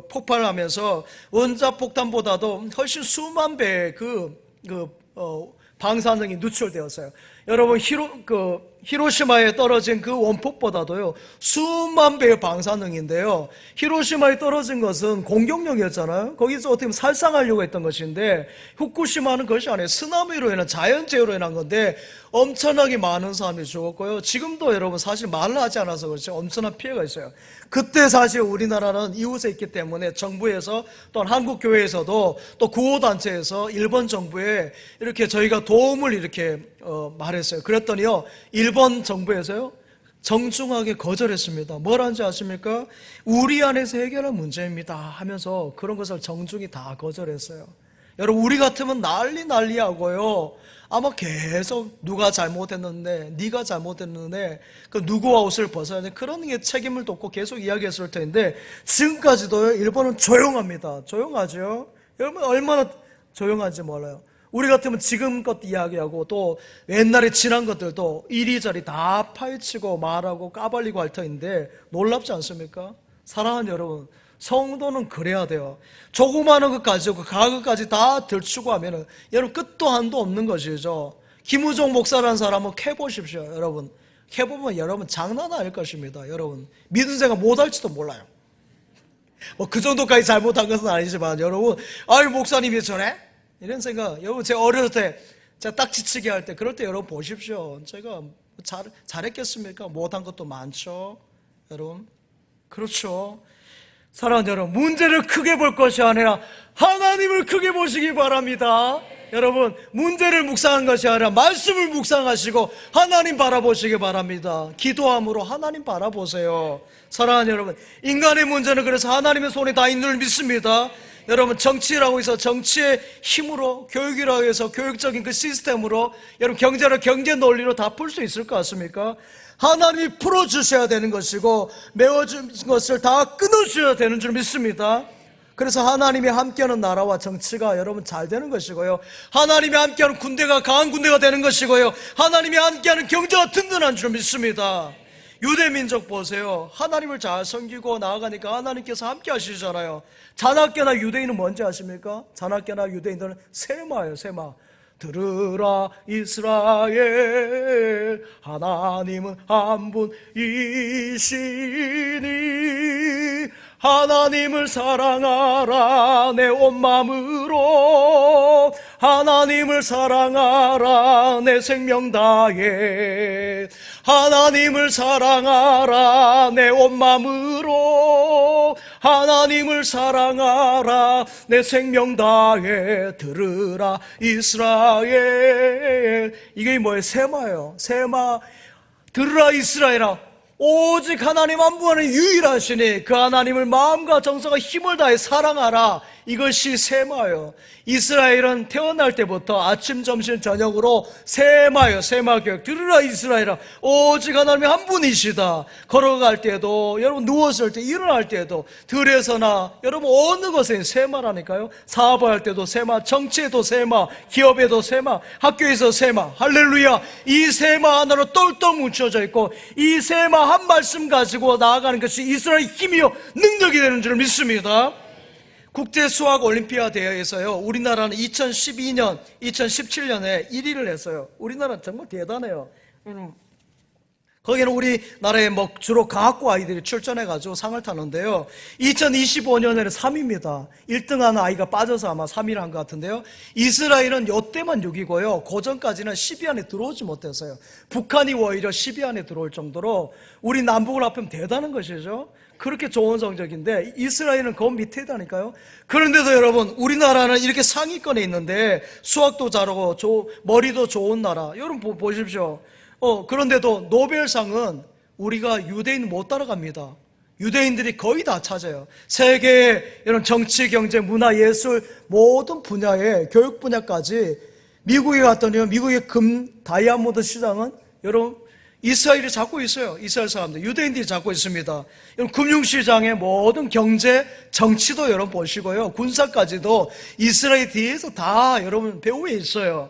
폭발하면서 원자폭탄보다도 훨씬 수만 배의 방사능이 누출되었어요. 여러분, 히로시마에 떨어진 그 원폭보다도요 수만 배의 방사능인데요, 히로시마에 떨어진 것은 공격용이었잖아요. 거기서 어떻게 보면 살상하려고 했던 것인데, 후쿠시마는 그것이 아니에요. 쓰나미로 인한 자연재해로 인한 건데 엄청나게 많은 사람이 죽었고요. 지금도 여러분 사실 말을 하지 않아서 그렇지 엄청난 피해가 있어요. 그때 사실 우리나라는 이웃에 있기 때문에 정부에서 또한 한국교회에서도 또 구호단체에서 일본 정부에 이렇게 저희가 도움을 이렇게 말했어요. 그랬더니요 일본 정부에서요 정중하게 거절했습니다. 뭐라는지 아십니까? 우리 안에서 해결할 문제입니다 하면서 그런 것을 정중히 다 거절했어요. 여러분, 우리 같으면 난리하고요 아마 계속 누가 잘못했는데, 네가 잘못했는데 그 누구와 옷을 벗어야 돼, 그런 게 책임을 돋고 계속 이야기했을 텐데, 지금까지도 일본은 조용합니다. 조용하죠. 여러분 얼마나 조용한지 몰라요. 우리 같으면 지금껏 이야기하고 또 옛날에 지난 것들도 이리저리 다 파헤치고 말하고 까발리고 할 터인데 놀랍지 않습니까? 사랑하는 여러분, 성도는 그래야 돼요. 조그마한 것 가지고 가그까지 다 들추고 하면은 여러분 끝도 한도 없는 것이죠. 김우종 목사라는 사람은 캐보십시오. 여러분 캐보면 여러분 장난 아닐 것입니다. 여러분 믿은 생각 못할지도 몰라요. 뭐 그 정도까지 잘못한 것은 아니지만 여러분, 아유 목사님이 저래? 이런 생각, 여러분 제가 어렸을 때 제가 딱지치기 할 때 그럴 때 여러분 보십시오. 제가 잘했겠습니까? 못한 것도 많죠. 여러분 그렇죠. 사랑하는 여러분, 문제를 크게 볼 것이 아니라 하나님을 크게 보시기 바랍니다. 여러분, 문제를 묵상한 것이 아니라 말씀을 묵상하시고 하나님 바라보시기 바랍니다. 기도함으로 하나님 바라보세요. 사랑하는 여러분, 인간의 문제는 그래서 하나님의 손에 다 있는 줄 믿습니다. 여러분, 정치라고 해서 정치의 힘으로, 교육이라고 해서 교육적인 그 시스템으로, 여러분 경제를 경제 논리로 다 풀 수 있을 것 같습니까? 하나님이 풀어주셔야 되는 것이고 메워준 것을 다 끊어주셔야 되는 줄 믿습니다. 그래서 하나님이 함께하는 나라와 정치가 여러분 잘 되는 것이고요, 하나님이 함께하는 군대가 강한 군대가 되는 것이고요, 하나님이 함께하는 경제가 든든한 줄 믿습니다. 유대민족 보세요. 하나님을 잘 섬기고 나아가니까 하나님께서 함께 하시잖아요. 자나깨나 유대인은 뭔지 아십니까? 자나깨나 유대인들은 세마예요. 세마. 들으라 이스라엘, 하나님은 한 분이시니 하나님을 사랑하라 내 온 마음으로, 하나님을 사랑하라 내 생명 다해, 하나님을 사랑하라 내 온 마음으로, 하나님을 사랑하라 내 생명 다해. 들으라 이스라엘. 이게 뭐예요? 세마예요. 세마. 들으라 이스라엘아, 오직 하나님 한 분은 유일하시니 그 하나님을 마음과 정성과 힘을 다해 사랑하라. 이것이 세마예요. 이스라엘은 태어날 때부터 아침, 점심, 저녁으로 세마예요. 세마교육. 들으라 이스라엘아, 오직 하나님이 한 분이시다. 걸어갈 때도, 여러분 누웠을 때, 일어날 때도, 들에서나 여러분 어느 것에 세마라니까요. 사업할 때도 세마, 정치에도 세마, 기업에도 세마, 학교에서 세마. 할렐루야. 이 세마 하나로 똘똘 뭉쳐져 있고 이 세마 한 말씀 가지고 나아가는 것이 이스라엘의 힘이요 능력이 되는 줄 믿습니다. 국제수학올림피아 대회에서요, 우리나라는 2012년, 2017년에 1위를 했어요. 우리나라는 정말 대단해요. 거기는 우리나라에 뭐 주로 과학고 아이들이 출전해가지고 상을 타는데요. 2025년에는 3위입니다. 1등하는 아이가 빠져서 아마 3위를 한 것 같은데요. 이스라엘은 요때만 6위고요. 고전까지는 10위 안에 들어오지 못했어요. 북한이 오히려 10위 안에 들어올 정도로 우리 남북을 합하면 대단한 것이죠. 그렇게 좋은 성적인데 이스라엘은 그 밑에 있다니까요. 그런데도 여러분, 우리나라는 이렇게 상위권에 있는데 수학도 잘하고 머리도 좋은 나라. 여러분 보십시오. 그런데도 노벨상은 우리가 유대인 못 따라갑니다. 유대인들이 거의 다 찾아요. 세계의 이런 정치, 경제, 문화, 예술 모든 분야에, 교육 분야까지 미국에 갔더니 미국의 다이아몬드 시장은 여러분 이스라엘이 잡고 있어요. 이스라엘 사람들, 유대인들이 잡고 있습니다. 여러분 금융시장의 모든 경제, 정치도 여러분 보시고요. 군사까지도 이스라엘 뒤에서 다 여러분 배후에 있어요.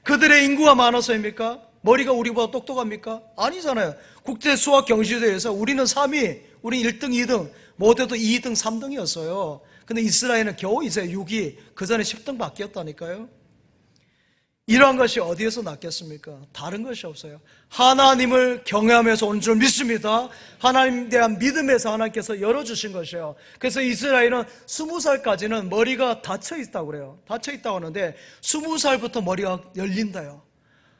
그들의 인구가 많아서입니까? 머리가 우리보다 똑똑합니까? 아니잖아요. 국제 수학 경시대회에서 우리는 3위, 우리는 1등, 2등, 못해도 2등, 3등이었어요. 근데 이스라엘은 겨우 이제 6위, 그 전에 10등 바뀌었다니까요. 이러한 것이 어디에서 났겠습니까? 다른 것이 없어요. 하나님을 경외하면서 온 줄 믿습니다. 하나님에 대한 믿음에서 하나님께서 열어주신 것이에요. 그래서 이스라엘은 20살까지는 머리가 닫혀 있다고 그래요. 닫혀 있다고 하는데 20살부터 머리가 열린다요.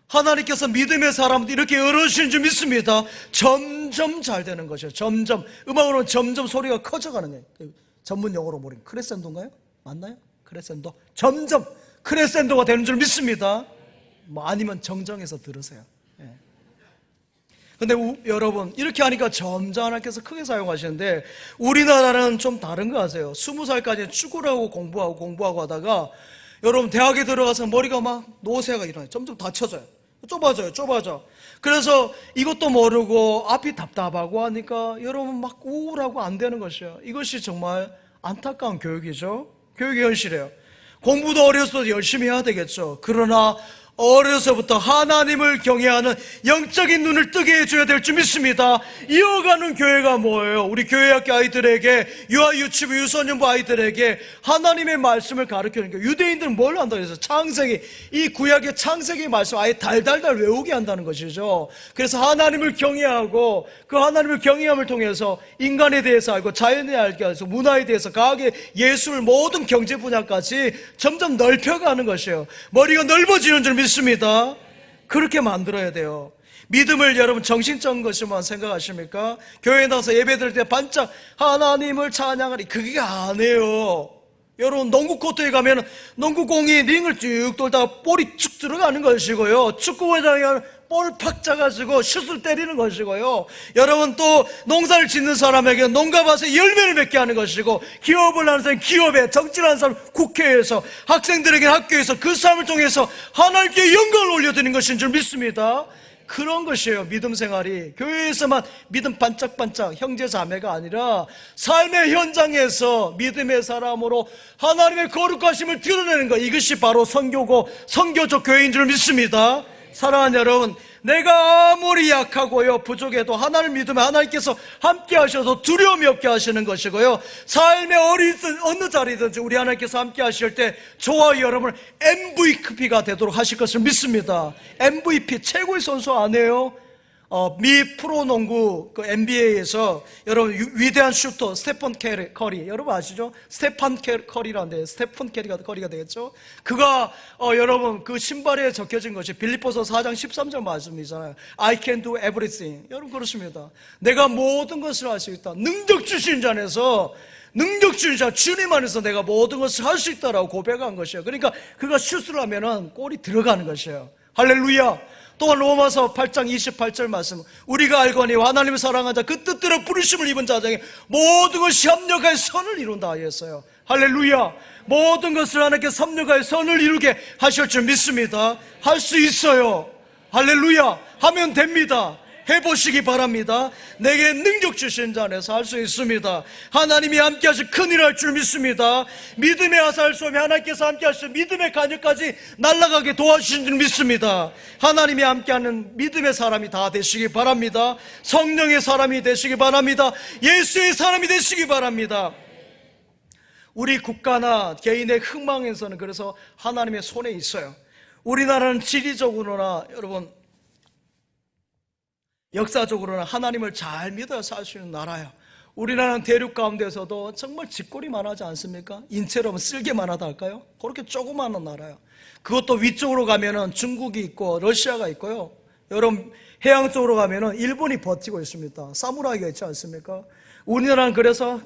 하나님께서 믿음의 사람들 이렇게 열어주신 줄 믿습니다. 점점 잘 되는 것이에요. 점점. 음악으로는 점점 소리가 커져가는 거예요. 전문 용어로 모르는 크레센도인가요? 맞나요? 크레센도. 점점 크레센도가 되는 줄 믿습니다. 뭐 아니면 정정해서 들으세요. 근데 여러분 이렇게 하니까 점점 하나님께서 크게 사용하시는데 우리나라는 좀 다른 거 아세요? 20살까지 축구를 하고 공부하고 하다가 여러분 대학에 들어가서 머리가 막 노쇠가 일어나요. 점점 다쳐져요. 좁아져. 그래서 이것도 모르고 앞이 답답하고 하니까 여러분 막 우울하고 안 되는 것이에요. 이것이 정말 안타까운 교육이죠. 교육의 현실이에요. 공부도 어려서부터 열심히 해야 되겠죠. 그러나 어려서부터 하나님을 경외하는 영적인 눈을 뜨게 해줘야 될 줄 믿습니다. 이어가는 교회가 뭐예요? 우리 교회학교 아이들에게, 유아유치부, 유소년부 아이들에게 하나님의 말씀을 가르치는 거예요. 유대인들은 뭘 한다고 해서 창세기, 이 구약의 창세기 말씀 아예 달달달 외우게 한다는 것이죠. 그래서 하나님을 경외하고 그 하나님을 경외함을 통해서 인간에 대해서 알고 자연에 알게 해서 문화에 대해서 과학의 예술 모든 경제 분야까지 점점 넓혀가는 것이에요. 머리가 넓어지는 줄 믿습니다. 그렇게 만들어야 돼요. 믿음을 여러분 정신적인 것이만 생각하십니까? 교회에 나와서 예배 드릴 때 반짝 하나님을 찬양하리, 그게 아니에요. 여러분 농구 코트에 가면 농구공이 링을 쭉 돌다가 볼이 쭉 들어가는 것이고요. 축구회장에 가면 볼 팍 짜가지고 슛을 때리는 것이고요. 여러분 또 농사를 짓는 사람에게 농가밭에 열매를 맺게 하는 것이고, 기업을 하는 사람 기업에, 정치를 하는 사람 국회에서, 학생들에게 학교에서 그 삶을 통해서 하나님께 영광을 올려드리는 것인 줄 믿습니다. 그런 것이에요. 믿음 생활이 교회에서만 믿음 반짝반짝 형제 자매가 아니라 삶의 현장에서 믿음의 사람으로 하나님의 거룩하심을 드러내는 것, 이것이 바로 선교고 선교적 교회인 줄 믿습니다. 사랑하는 여러분, 내가 아무리 약하고요 부족해도 하나님을 믿으면 하나님께서 함께 하셔서 두려움이 없게 하시는 것이고요, 삶의 어느 자리든지 우리 하나님께서 함께 하실 때 저와 여러분을 MVP가 되도록 하실 것을 믿습니다. MVP 최고의 선수 아니에요? 미 프로농구 그 NBA에서 여러분 위대한 슈터 스테픈 커리 여러분 아시죠? 스테판 커리라는데 스테픈 커리가 되겠죠? 그가 여러분 그 신발에 적혀진 것이 빌립보서 4장 13절 말씀이잖아요. I can do everything. 여러분 그렇습니다. 내가 모든 것을 할 수 있다. 능력 주신 자 안에서, 능력 주신 자 주님 안에서 내가 모든 것을 할 수 있다라고 고백한 것이에요. 그러니까 그가 슛을 하면은 골이 들어가는 것이에요. 할렐루야. 또한 로마서 8장 28절 말씀, 우리가 알거니 하나님을 사랑한 자 그 뜻대로 부르심을 입은 자에게 모든 것이 협력하여 선을 이룬다 하였어요. 할렐루야. 모든 것을 하나님께 협력하여 선을 이루게 하실 줄 믿습니다. 할 수 있어요. 할렐루야. 하면 됩니다. 해보시기 바랍니다. 내게 능력 주신 자 안에서 할 수 있습니다. 하나님이 함께 하실 큰일 할 줄 믿습니다. 믿음의 화살 쏘며 하나님께서 함께 하실 믿음의 간역까지 날아가게 도와주신 줄 믿습니다. 하나님이 함께하는 믿음의 사람이 다 되시기 바랍니다. 성령의 사람이 되시기 바랍니다. 예수의 사람이 되시기 바랍니다. 우리 국가나 개인의 흥망에서는 그래서 하나님의 손에 있어요. 우리나라는 지리적으로나 여러분 역사적으로는 하나님을 잘 믿어 살 수 있는 나라야. 우리나라는 대륙 가운데서도 정말 짓거리만 하지 않습니까? 인체로 하면 쓸개만 하다 할까요? 그렇게 조그마한 나라야. 그것도 위쪽으로 가면은 중국이 있고 러시아가 있고요. 여러분 해양 쪽으로 가면은 일본이 버티고 있습니다. 사무라이가 있지 않습니까? 우리나라는 그래서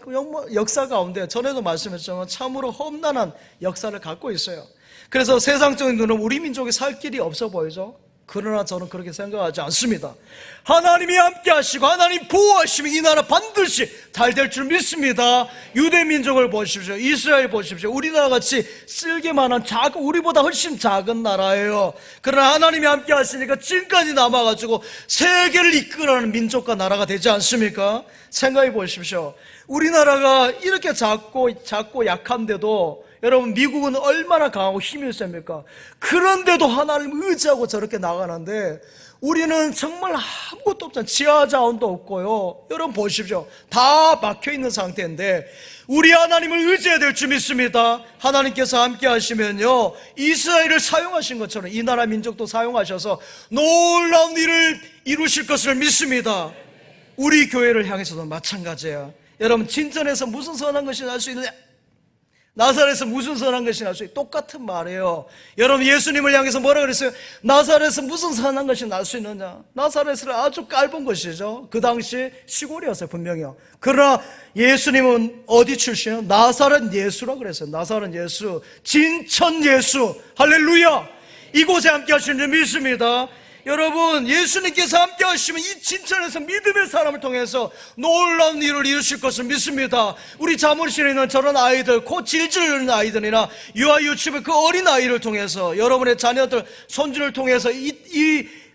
역사 가운데 전에도 말씀했지만 참으로 험난한 역사를 갖고 있어요. 그래서 세상적인 눈은 우리 민족이 살 길이 없어 보이죠? 그러나 저는 그렇게 생각하지 않습니다. 하나님이 함께 하시고 하나님 보호하시면 이 나라 반드시 잘 될 줄 믿습니다. 유대 민족을 보십시오. 이스라엘 보십시오. 우리나라 같이 쓸개만한 작은, 우리보다 훨씬 작은 나라예요. 그러나 하나님이 함께 하시니까 지금까지 남아가지고 세계를 이끌어가는 민족과 나라가 되지 않습니까? 생각해 보십시오. 우리나라가 이렇게 작고 약한데도 여러분 미국은 얼마나 강하고 힘이 셉니까? 그런데도 하나님을 의지하고 저렇게 나가는데 우리는 정말 아무것도 없잖아요. 지하 자원도 없고요. 여러분 보십시오. 다 막혀있는 상태인데 우리 하나님을 의지해야 될 줄 믿습니다. 하나님께서 함께 하시면요 이스라엘을 사용하신 것처럼 이 나라 민족도 사용하셔서 놀라운 일을 이루실 것을 믿습니다. 우리 교회를 향해서도 마찬가지예요. 여러분 진전에서 무슨 선한 것이 날 수 있느냐? 나사렛에서 무슨 선한 것이 날 수 있느냐? 똑같은 말이에요. 여러분 예수님을 향해서 뭐라 그랬어요? 나사렛에서 무슨 선한 것이 날 수 있느냐? 나사렛은 아주 짧은 것이죠. 그 당시 시골이었어요 분명히요. 그러나 예수님은 어디 출신이요? 나사렛 예수라 그랬어요. 나사렛 예수, 진천 예수. 할렐루야. 이곳에 함께 하시는 줄 믿습니다. 여러분 예수님께서 함께 하시면 이 진천에서 믿음의 사람을 통해서 놀라운 일을 이루실 것을 믿습니다. 우리 자물실에 있는 저런 아이들, 코 질질 흐르는 아이들이나 유아유치부 그 어린 아이를 통해서 여러분의 자녀들, 손주를 통해서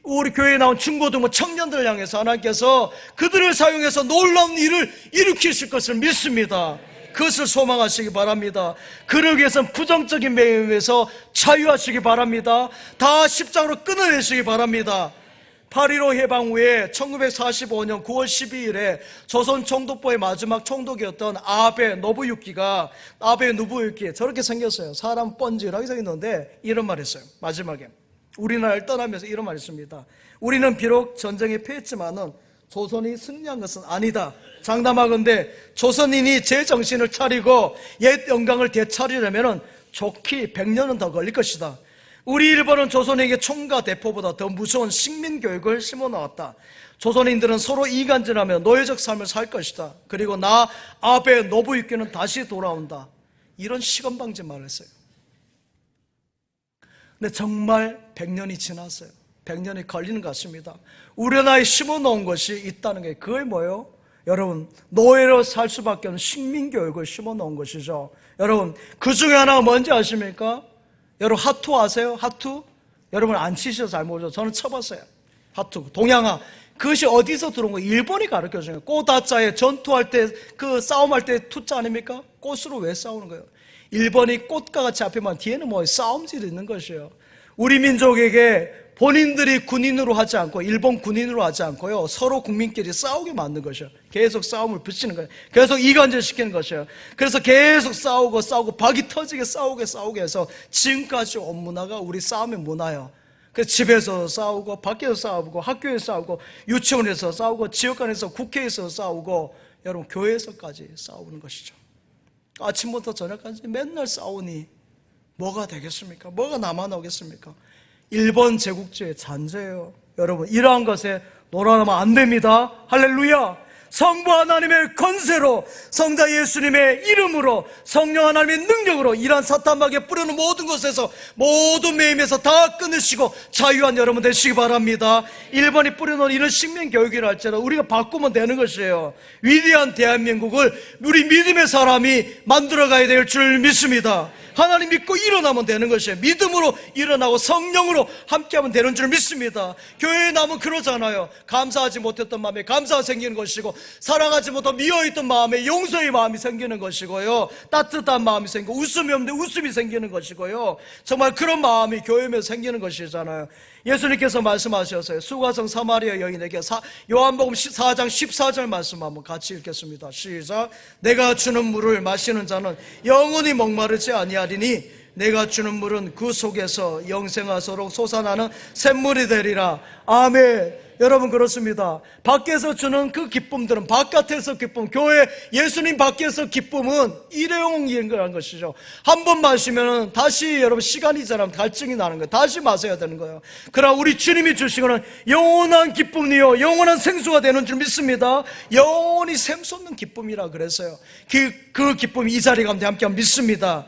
우리 교회에 나온 중고등부 청년들을 향해서 하나님께서 그들을 사용해서 놀라운 일을 일으키실 것을 믿습니다. 그것을 소망하시기 바랍니다. 그러기 위해서는 부정적인 매임에서 자유하시기 바랍니다. 다 십장으로 끊어내시기 바랍니다. 8.15 해방 후에 1945년 9월 12일에 조선 총독부의 마지막 총독이었던 아베 노부유키 저렇게 생겼어요. 사람 뻔질하게 생겼는데 이런 말 했어요. 마지막에 우리나라를 떠나면서 이런 말 했습니다. 우리는 비록 전쟁에 패했지만은 조선이 승리한 것은 아니다. 장담하건대 조선인이 제 정신을 차리고 옛 영광을 되찾으려면 좋기 100년은 더 걸릴 것이다. 우리 일본은 조선에게 총과 대포보다 더 무서운 식민교육을 심어놓았다. 조선인들은 서로 이간질하며 노예적 삶을 살 것이다. 그리고 나 아베 노부유키는 다시 돌아온다. 이런 시건방진 말을 했어요. 근데 정말 100년이 지났어요. 100년이 걸리는 것 같습니다. 우리나라에 심어놓은 것이 있다는 게 그게 뭐예요? 여러분 노예로 살 수밖에 없는 식민교육을 심어놓은 것이죠. 여러분 그 중에 하나가 뭔지 아십니까? 여러분 하투 아세요? 하투? 여러분 안 치셔서 잘 모르죠. 저는 쳐봤어요. 하투, 동양화. 그것이 어디서 들어온 거예요? 일본이 가르쳐준 거예요. 꽃다자에 전투할 때 그 싸움할 때 투자 아닙니까? 꽃으로 왜 싸우는 거예요? 일본이 꽃과 같이 앞에만 뒤에는 뭐 싸움질이 있는 것이에요. 우리 민족에게 본인들이 군인으로 하지 않고 일본 군인으로 하지 않고요 서로 국민끼리 싸우게 만든 것이에요. 계속 싸움을 붙이는 거예요. 계속 이간질 시키는 것이에요. 그래서 계속 싸우고 박이 터지게 싸우게 해서 지금까지 온 문화가 우리 싸움의 문화예요. 그래서 집에서 싸우고 밖에서 싸우고 학교에서 싸우고 유치원에서 싸우고 지역간에서 국회에서 싸우고 여러분 교회에서까지 싸우는 것이죠. 아침부터 저녁까지 맨날 싸우니 뭐가 되겠습니까? 뭐가 남아나오겠습니까? 일본 제국주의 잔재예요. 여러분 이러한 것에 놀아나면 안 됩니다. 할렐루야. 성부 하나님의 권세로 성자 예수님의 이름으로 성령 하나님의 능력으로 이러한 사탄막에 뿌려놓은 모든 것에서 모든 매임에서 다 끊으시고 자유한 여러분 되시기 바랍니다. 일본이 뿌려놓은 이런 식민교육이라 할지라도 우리가 바꾸면 되는 것이에요. 위대한 대한민국을 우리 믿음의 사람이 만들어가야 될 줄 믿습니다. 하나님 믿고 일어나면 되는 것이에요. 믿음으로 일어나고 성령으로 함께하면 되는 줄 믿습니다. 교회에 나면 그러잖아요. 감사하지 못했던 마음에 감사가 생기는 것이고 사랑하지 못한 미워있던 마음에 용서의 마음이 생기는 것이고요 따뜻한 마음이 생기고 웃음이 없는데 웃음이 생기는 것이고요 정말 그런 마음이 교회에 생기는 것이잖아요. 예수님께서 말씀하셨어요. 수가성 사마리아 여인에게 요한복음 4장 14절 말씀 한번 같이 읽겠습니다. 시작. 내가 주는 물을 마시는 자는 영원히 목마르지 아니하리니 내가 주는 물은 그 속에서 영생하도록 솟아나는 샘물이 되리라. 아멘. 여러분 그렇습니다. 밖에서 주는 그 기쁨들은 바깥에서 기쁨, 교회 예수님 밖에서 기쁨은 일회용인 것이죠. 한 번 마시면 다시 여러분 시간이 지나면 갈증이 나는 거예요. 다시 마셔야 되는 거예요. 그러나 우리 주님이 주신 것은 영원한 기쁨이요 영원한 생수가 되는 줄 믿습니다. 영원히 샘솟는 기쁨이라 그랬어요. 그 기쁨이 이 자리 가운데 함께 믿습니다.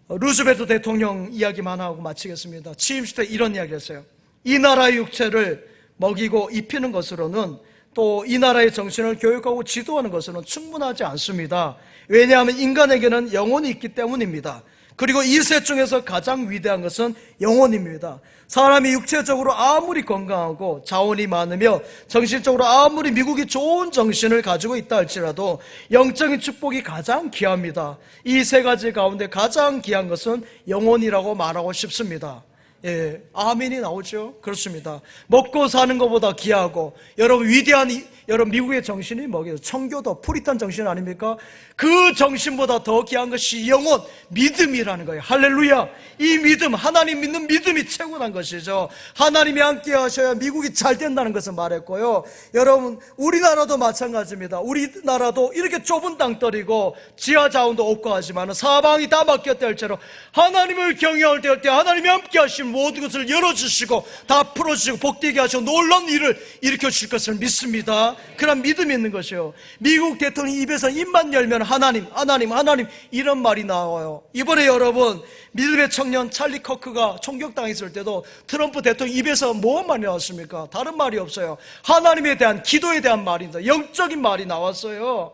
루즈벨트 대통령 이야기만 하고 마치겠습니다. 취임식 때 이런 이야기를 했어요. 이 나라의 육체를 먹이고 입히는 것으로는 또 이 나라의 정신을 교육하고 지도하는 것으로는 충분하지 않습니다. 왜냐하면 인간에게는 영혼이 있기 때문입니다. 그리고 이 셋 중에서 가장 위대한 것은 영혼입니다. 사람이 육체적으로 아무리 건강하고 자원이 많으며 정신적으로 아무리 미국이 좋은 정신을 가지고 있다 할지라도 영적인 축복이 가장 귀합니다. 이 세 가지 가운데 가장 귀한 것은 영혼이라고 말하고 싶습니다. 예, 아멘이 나오죠. 그렇습니다. 먹고 사는 것보다 귀하고, 여러분 위대한 여러분 미국의 정신이 뭐겠어요? 청교도 프리탄 정신 아닙니까? 그 정신보다 더 귀한 것이 영혼, 믿음이라는 거예요. 할렐루야. 이 믿음, 하나님 믿는 믿음이 최고란 것이죠. 하나님이 함께 하셔야 미국이 잘 된다는 것을 말했고요. 여러분 우리나라도 마찬가지입니다. 우리나라도 이렇게 좁은 땅덩이고 지하 자원도 없고 하지만 사방이 다 막혔다 할지라도 하나님을 경외할 때 하나님이 함께 하시면 모든 것을 열어주시고 다 풀어주시고 복되게 하시고 놀라운 일을 일으켜 주실 것을 믿습니다. 그런 믿음이 있는 것이요. 미국 대통령 입에서 입만 열면 하나님, 하나님, 하나님 이런 말이 나와요. 이번에 여러분 믿음의 청년 찰리 커크가 총격당했을 때도 트럼프 대통령 입에서 무슨 말이 나왔습니까? 다른 말이 없어요. 하나님에 대한 기도에 대한 말입니다. 영적인 말이 나왔어요.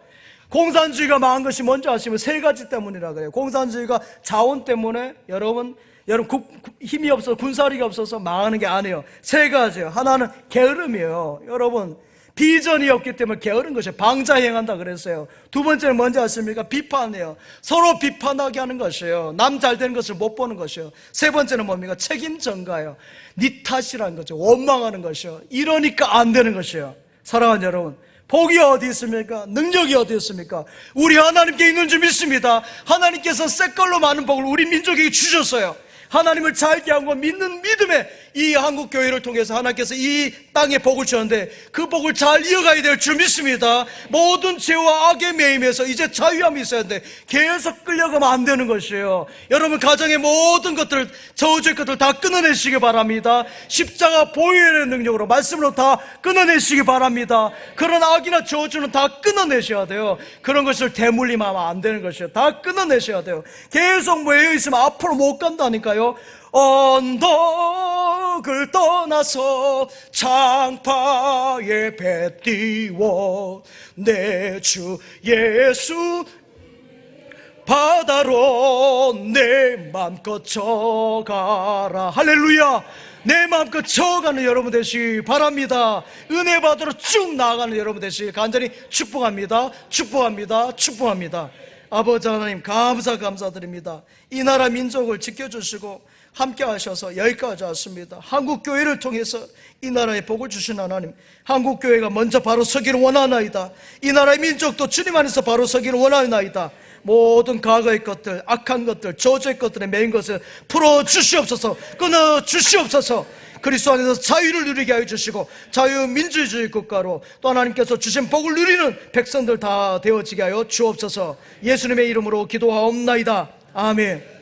공산주의가 망한 것이 뭔지 아시면 세 가지 때문이라 그래요. 공산주의가 자원 때문에 여러분 힘이 없어서 군사력이 없어서 망하는 게 아니에요. 세 가지예요. 하나는 게으름이에요. 여러분 비전이 없기 때문에 게으른 것이에요. 방자행한다 그랬어요. 두 번째는 뭔지 아십니까? 비판이에요. 서로 비판하게 하는 것이에요. 남 잘 되는 것을 못 보는 것이에요. 세 번째는 뭡니까? 책임 전가예요. 네 탓이라는 거죠. 원망하는 것이요. 이러니까 안 되는 것이에요. 사랑하는 여러분, 복이 어디 있습니까? 능력이 어디 있습니까? 우리 하나님께 있는 줄 믿습니다. 하나님께서 새걸로 많은 복을 우리 민족에게 주셨어요. 하나님을 잘 기하고 믿는 믿음에 이 한국교회를 통해서 하나님께서 이 땅에 복을 주셨는데 그 복을 잘 이어가야 될 줄 믿습니다. 모든 죄와 악의 매임에서 이제 자유함이 있어야 하는데 계속 끌려가면 안 되는 것이에요. 여러분 가정의 모든 것들, 저주의 것들 다 끊어내시기 바랍니다. 십자가 보혈의 능력으로 말씀으로 다 끊어내시기 바랍니다. 그런 악이나 저주는 다 끊어내셔야 돼요. 그런 것을 대물림하면 안 되는 것이에요. 다 끊어내셔야 돼요. 계속 모여 있으면 앞으로 못 간다니까요. 언덕을 떠나서 장파에 배 띄워 내 주 예수 바다로 내 맘껏 져가라. 할렐루야. 내 마음껏 져가는 여러분 되시기 바랍니다. 은혜 받으러 쭉 나아가는 여러분 되시기 간절히 축복합니다. 축복합니다. 축복합니다. 아버지 하나님 감사드립니다. 이 나라 민족을 지켜주시고 함께 하셔서 여기까지 왔습니다. 한국교회를 통해서 이 나라에 복을 주신 하나님, 한국교회가 먼저 바로 서기를 원하나이다. 이 나라의 민족도 주님 안에서 바로 서기를 원하나이다. 모든 과거의 것들, 악한 것들, 저주의 것들에 매인 것을 풀어주시옵소서, 끊어주시옵소서. 그리스도 안에서 자유를 누리게 하여 주시고 자유민주주의 국가로 또 하나님께서 주신 복을 누리는 백성들 다 되어지게 하여 주옵소서. 예수님의 이름으로 기도하옵나이다. 아멘.